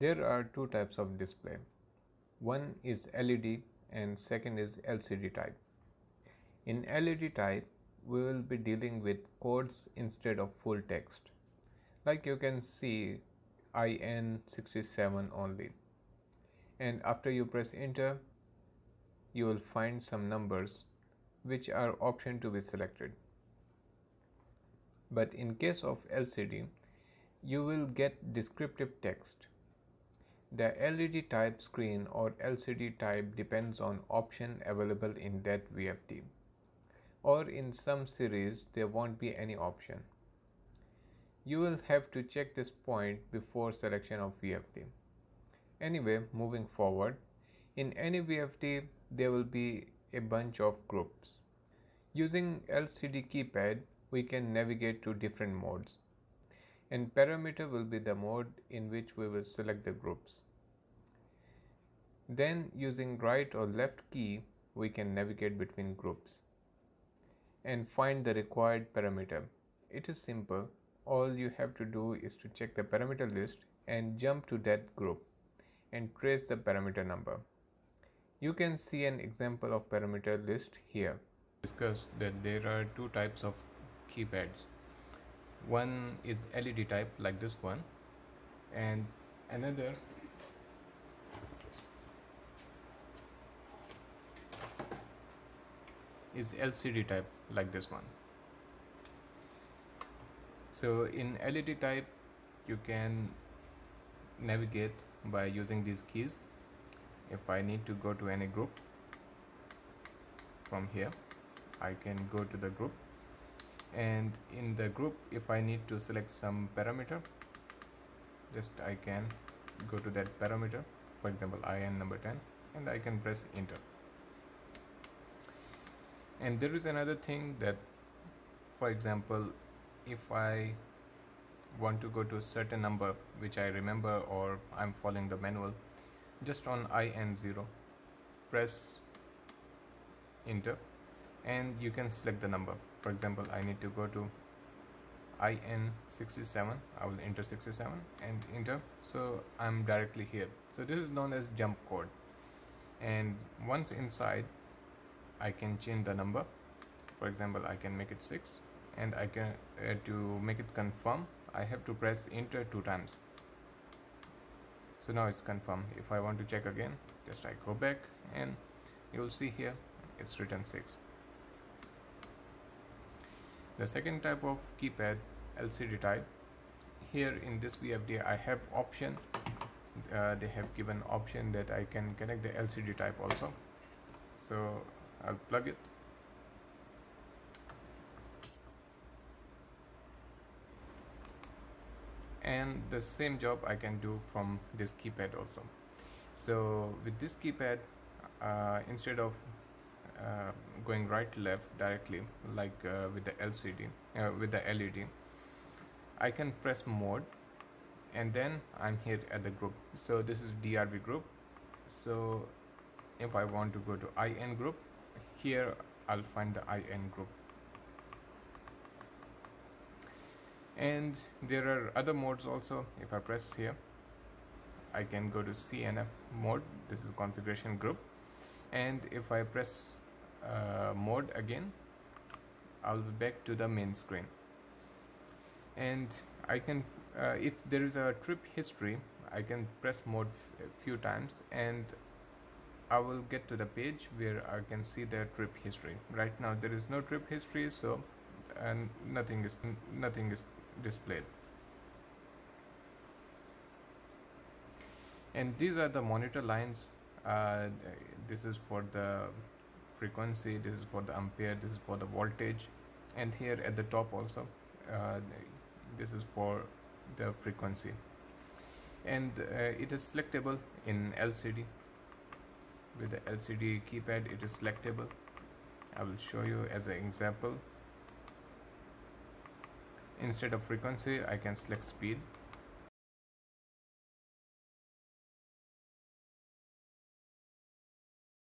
There are two types of display. One is LED and second is LCD type. In LED type, we will be dealing with codes instead of full text. Like you can see IN67 only. And after you press enter, you will find some numbers which are option to be selected. But in case of LCD, you will get descriptive text. The LED type screen or LCD type depends on option available in that VFD, or in some series there won't be any option. You will have to check this point before selection of VFD. Anyway, moving forward, in any VFD there will be a bunch of groups. Using LCD keypad, we can navigate to different modes, and parameter will be the mode in which we will select the groups. Then using right or left key, we can navigate between groups and find the required parameter. It is simple. All you have to do is to check the parameter list and jump to that group and trace the parameter number. You can see an example of parameter list here. Discuss that there are two types of keypads. One is LED type like this one, and another is LCD type like this one. So in LED type, you can navigate by using these keys. If I need to go to any group, from here I can go to the group, and in the group, if I need to select some parameter, just I can go to that parameter, for example IN number 10, and I can press enter. And there is another thing that, for example, if I want to go to a certain number which I remember, or I'm following the manual, just on IN0 press enter and you can select the number. For example, I need to go to IN67, I will enter 67 and enter, so I'm directly here. So this is known as jump code, and once inside I can change the number. For example, I can make it 6, and I can to make it confirm, I have to press enter 2 times. So now it's confirmed. If I want to check again, just I go back and you will see here it's written 6. The second type of keypad, LCD type, here in this VFD I have option, they have given option that I can connect the LCD type also. So I'll plug it, and the same job I can do from this keypad also. So with this keypad, instead of going right left directly like with the LCD, with the LED, I can press mode and then I'm here at the group. So this is DRV group. So if I want to go to IN group, here I'll find the IN group. And there are other modes also. If I press here, I can go to CNF mode. This is configuration group, and if I press mode again, I'll be back to the main screen. And I can if there is a trip history, I can press mode a few times and I will get to the page where I can see the trip history. Right now there is no trip history, so nothing is displayed. And these are the monitor lines. This is for the frequency, this is for the ampere, this is for the voltage, and here at the top also this is for the frequency. And it is selectable in LCD. With the LCD keypad it is selectable. I will show you as an example. Instead of frequency I can select speed,